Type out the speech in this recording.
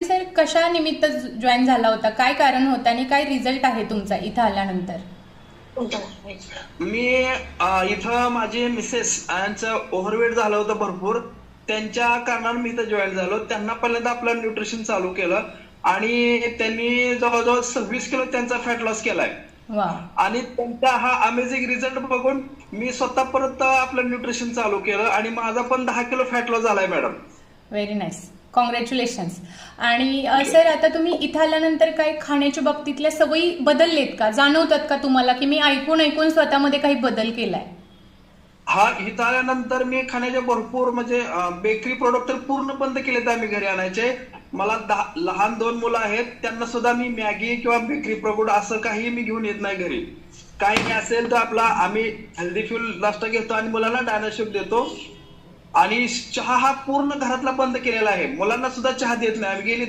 Sir कशा निमित्त join झाला होता, काय कारण होतं आणि काय रिझल्ट आहे तुमचा इथं आल्यानंतर? मी इथं माझे मिसेस यांचं ओव्हरवेट झालं होतं भरपूर, त्यांच्या कारणाने मी इथं जॉईन झालो. त्यांना पहिल्यांदा आपलं न्यूट्रिशन चालू केलं आणि त्यांनी जवळजवळ 26 किलो त्यांचा फॅट लॉस केलाय. वा, आणि त्यांचा हा अमेझिंग रिझल्ट बघून मी स्वतः परत आपलं न्यूट्रिशन चालू केलं आणि माझा पण 10 किलो फॅट लॉस झालाय मॅडम. Very nice, congratulations. आणि सर आता तुम्ही इथं आल्यानंतर काय खाण्याच्या बाबतीतल्या सवयी बदललेत का, जाणवतात का तुम्हाला, की मी ऐकून ऐकून स्वतःमध्ये काही बदल केलाय? हा, इथं आल्यानंतर मी खाण्याचे भरपूर म्हणजे बेकरी प्रोडक्ट तर पूर्ण बंद केलेत आम्ही घरी आणायचे. मला लहान 2 मुलं आहेत, त्यांना सुद्धा मी मॅगी किंवा बेकरी प्रोडक्ट असं काही मी घेऊन येत नाही घरी. काही असेल तर आपला आम्ही हेल्दी फ्यूल नाश्ता घेतो आणि मुलांना डायनाशेक देतो. आणि चहा हा पूर्ण घरातला बंद केलेला आहे. मुलांना सुद्धा चहा देत नाही. आम्ही गेली